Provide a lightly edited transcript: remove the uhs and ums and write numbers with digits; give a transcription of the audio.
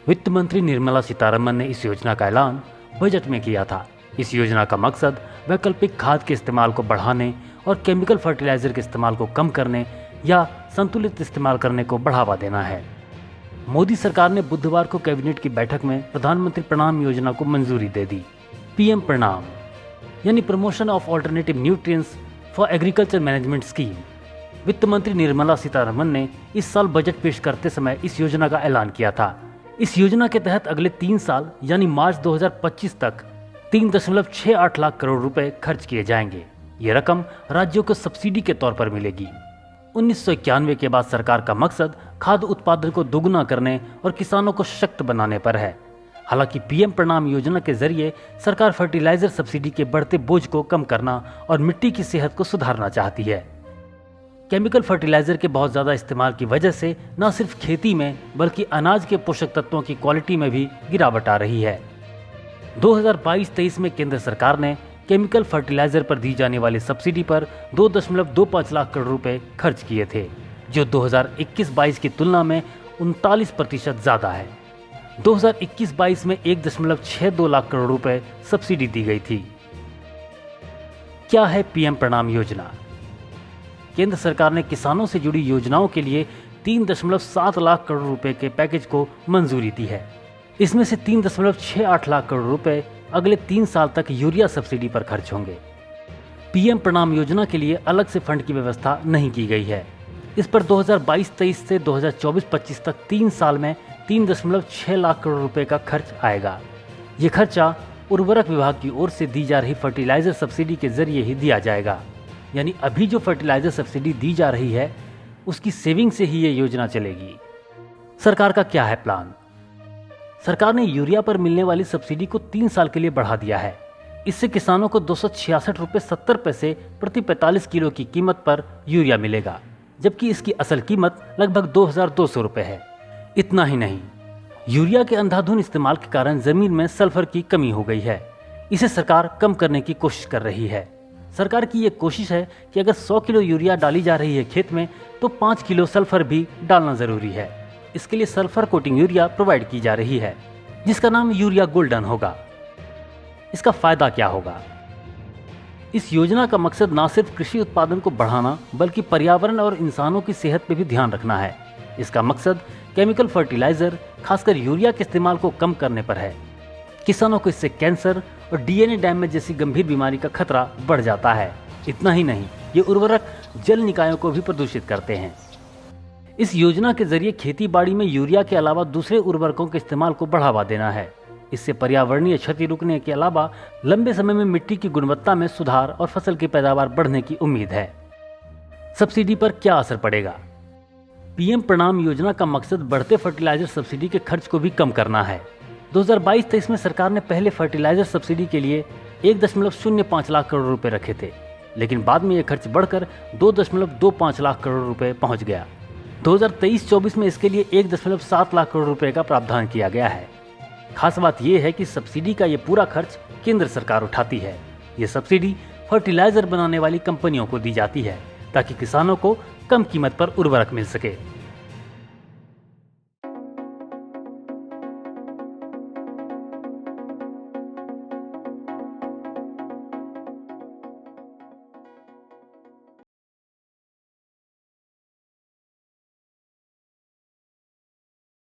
वित्त मंत्री निर्मला सीतारमण ने इस योजना का ऐलान बजट में किया था। इस योजना का मकसद वैकल्पिक खाद के इस्तेमाल को बढ़ाने और केमिकल फर्टिलाइजर के इस्तेमाल को कम करने या संतुलित इस्तेमाल करने को बढ़ावा देना है। मोदी सरकार ने बुधवार को कैबिनेट की बैठक में प्रधानमंत्री प्रणाम योजना को मंजूरी दे दी। पीएम प्रणाम यानी promotion of alternative nutrients for agriculture management scheme. वित्त मंत्री निर्मला सीतारमण ने इस साल बजट पेश करते समय इस योजना का ऐलान किया था। इस योजना के तहत अगले 3 साल यानी मार्च 2025 तक 3.68 लाख करोड़ रुपए खर्च किए जाएंगे। ये रकम राज्यों को सब्सिडी के तौर पर मिलेगी। 1991 के बाद सरकार का मकसद खाद्य उत्पादन को दोगुना करने और किसानों को सशक्त बनाने पर है। हालांकि पीएम प्रणाम योजना के जरिए सरकार फर्टिलाइजर सब्सिडी के बढ़ते बोझ को कम करना और मिट्टी की सेहत को सुधारना चाहती है। केमिकल फर्टिलाइजर के बहुत ज़्यादा इस्तेमाल की वजह से न सिर्फ खेती में बल्कि अनाज के पोषक तत्वों की क्वालिटी में भी गिरावट आ रही है। 2022-23 में केंद्र सरकार ने केमिकल फर्टिलाइजर पर दी जाने वाली सब्सिडी पर 2.25 लाख करोड़ रुपए खर्च किए थे, जो 2021-22 की तुलना में 39% ज़्यादा है। 2021-22 में 1.62 लाख करोड़ रुपए सब्सिडी दी गई थी। क्या है पीएम प्रणाम योजना? केंद्र सरकार ने किसानों से जुड़ी योजनाओं के लिए 3.7 लाख करोड़ रुपए के पैकेज को मंजूरी दी है। इसमें से 3.68 लाख करोड़ रुपए अगले 3 साल तक यूरिया सब्सिडी पर खर्च होंगे। पीएम प्रणाम योजना के लिए अलग से फंड की व्यवस्था नहीं की गई है। इस पर 2022-23 से 2024-25 तक 3 साल में 3.6 लाख करोड़ रुपए का खर्च आएगा। ये खर्चा उर्वरक विभाग की ओर से दी जा रही फर्टिलाइजर सब्सिडी के जरिए ही दिया जाएगा। यानी अभी जो फर्टिलाइजर सब्सिडी दी जा रही है उसकी सेविंग से ही ये योजना चलेगी। सरकार का क्या है प्लान? सरकार ने यूरिया पर मिलने वाली सब्सिडी को 3 साल के लिए बढ़ा दिया है। इससे किसानों को 266 रुपये 70 पैसे प्रति 45 किलो की कीमत पर यूरिया मिलेगा, जबकि इसकी असल कीमत लगभग 2200 रुपये है। इतना ही नहीं, यूरिया के अंधाधुंध इस्तेमाल के कारण जमीन में सल्फर की कमी हो गई है। इसे सरकार कम करने की कोशिश कर रही है। सरकार की ये कोशिश है कि अगर 100 किलो यूरिया डाली जा रही है खेत में तो 5 किलो सल्फर भी डालना जरूरी है। इसके लिए सल्फर कोटिंग यूरिया प्रोवाइड की जा रही है, जिसका नाम यूरिया गोल्डन होगा। इसका फायदा क्या होगा? इस योजना का मकसद न सिर्फ कृषि उत्पादन को बढ़ाना बल्कि पर्यावरण और इंसानों की सेहत पर भी ध्यान रखना है। इसका मकसद केमिकल फर्टिलाइजर खासकर यूरिया के इस्तेमाल को कम करने पर है। किसानों को इससे कैंसर और डीएनए डैमेज जैसी गंभीर बीमारी का खतरा बढ़ जाता है। इतना ही नहीं, ये उर्वरक जल निकायों को भी प्रदूषित करते हैं। इस योजना के जरिए खेती बाड़ी में यूरिया के अलावा दूसरे उर्वरकों के इस्तेमाल को बढ़ावा देना है। इससे पर्यावरणीय क्षति रुकने के अलावा लंबे समय में मिट्टी की गुणवत्ता में सुधार और फसल की पैदावार बढ़ने की उम्मीद है। सब्सिडी पर क्या असर पड़ेगा? पीएम प्रणाम योजना का मकसद बढ़ते फर्टिलाइजर सब्सिडी के खर्च को भी कम करना है। 2022-23 में सरकार ने पहले फर्टिलाइजर सब्सिडी के लिए 1.05 लाख करोड़ रुपए रखे थे, लेकिन बाद में यह खर्च बढ़कर 2.25 लाख करोड़ रुपए पहुंच गया। 2023-24 में इसके लिए 1.7 लाख करोड़ रुपए का प्रावधान किया गया है। खास बात यह है कि सब्सिडी का ये पूरा खर्च केंद्र सरकार उठाती है। ये सब्सिडी फर्टिलाइजर बनाने वाली कंपनियों को दी जाती है ताकि किसानों को कम कीमत पर उर्वरक मिल सके।